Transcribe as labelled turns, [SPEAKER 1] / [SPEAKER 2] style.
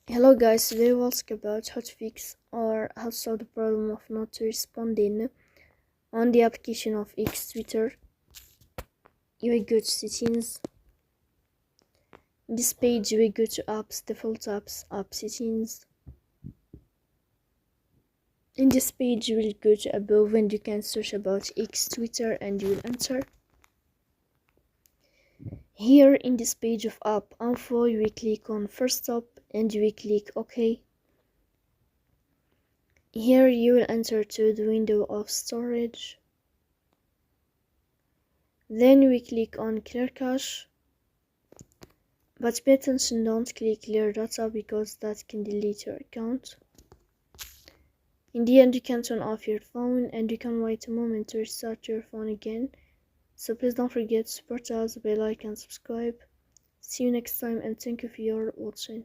[SPEAKER 1] Hello guys, today we'll talk about how to fix or how to solve the problem of not responding on the application of X Twitter. You will go to settings. In this page you will go to apps, default apps, app settings. In this page you will go to above and you can search about X Twitter and you will enter. Here in this page of app info you will click on first stop and you will click OK. Here you will enter to the window of storage. Then we click on clear cache, but pay attention, don't click clear data because that can delete your account. In the end you can turn off your phone and you can wait a moment to restart your phone again. So please don't forget to support us by like and subscribe. See you next time and thank you for your watching.